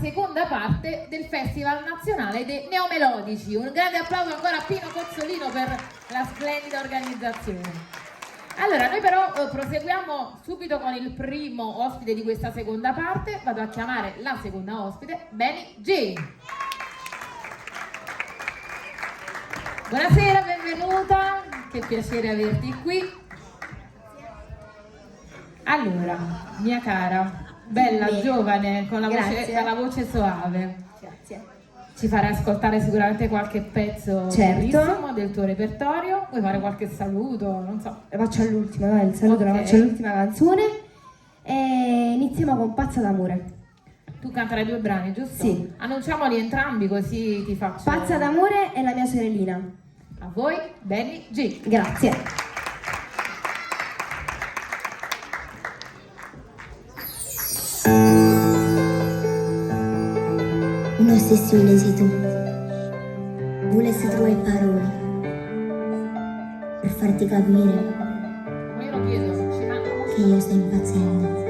seconda parte del Festival Nazionale dei Neomelodici. Un grande applauso ancora a Pino Cozzolino per la splendida organizzazione. Allora, noi però proseguiamo subito con il primo ospite di questa seconda parte. Vado a chiamare la seconda ospite, Benny G. Buonasera, benvenuta, che piacere averti qui. Allora, mia cara, bella, giovane, con la voce soave. Grazie. Ci farai ascoltare sicuramente qualche pezzo bellissimo del tuo repertorio. Vuoi fare qualche saluto? Non so. La faccio all'ultima, dai, il saluto la faccio all'ultima canzone. E iniziamo con Pazza d'amore. Tu canterai 2 brani, giusto? Sì. Annunciamoli entrambi così ti faccio. Pazza d'amore e La mia sorellina. A voi, Benny G. Grazie. Un'ossessione sei tu, volessi trovare parole per farti capire Ma io lo chiedo, ci fanno che io sto impazzendo.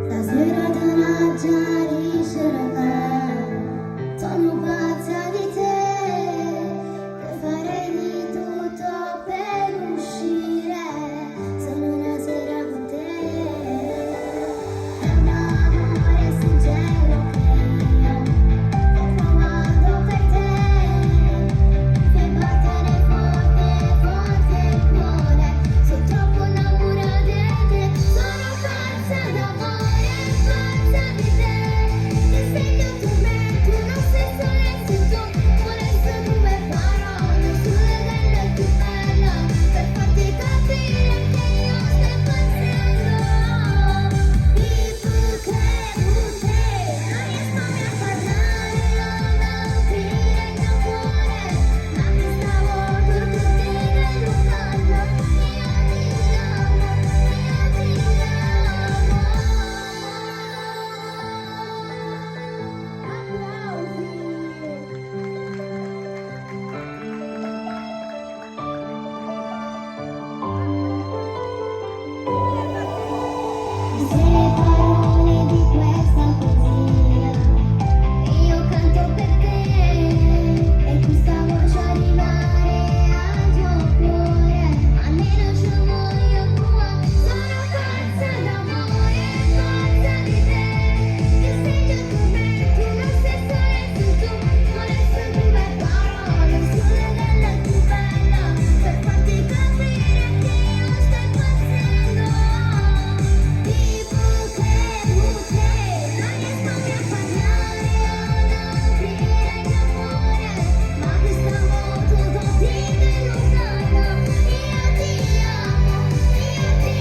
Stasera te la già ricerca, sono pazza di te, per fare di tutto per uscire, solo una sera con te. È un amore sincero che io sto provando per te, fai battere forte, forte il cuore, sono troppo innamorata di te, sono pazza d'amore, pazza di te, che sei io tu me, tu non sei solo tu, vorresti due parole sulle delle più belle, per farti capire che io sto impazzendo. Non riesco mai a parlare, non aprire il mio cuore, ma mi stavo per tutti nell'uccello, io ti amo, se le parole di questa poesia io canto per te e questa voce arrivare al tuo cuore, almeno ci voglio tua, sono pazza d'amore, pazza di te, che sei io tu me, tu non sei solo tu, vorresti due parole sulle delle più belle, per farti capire che io sto impazzendo. Tipo che non riesco mai a parlare, non aprire il mio cuore, ma questa volta tutti nell'uccello, io ti amo, io ti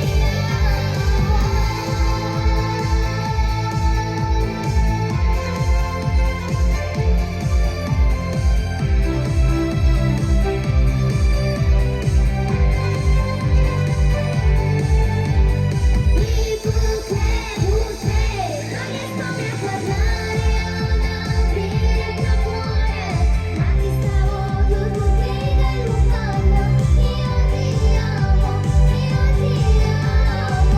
tipo che non riesco mai a parlare, non aprire il mio cuore, ma ti stavo tutti nell'uccello, io ti amo, io ti amo.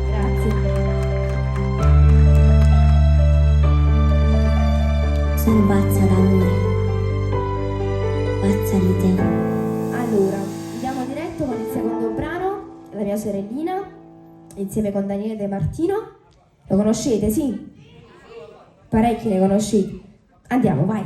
Grazie. Sono pazza d'amore, pazza di te. Allora, andiamo diretto con il secondo brano, La mia sorellina, insieme con Daniele De Martino. Lo conoscete, sì? Parecchi ne conoscete. Andiamo, vai.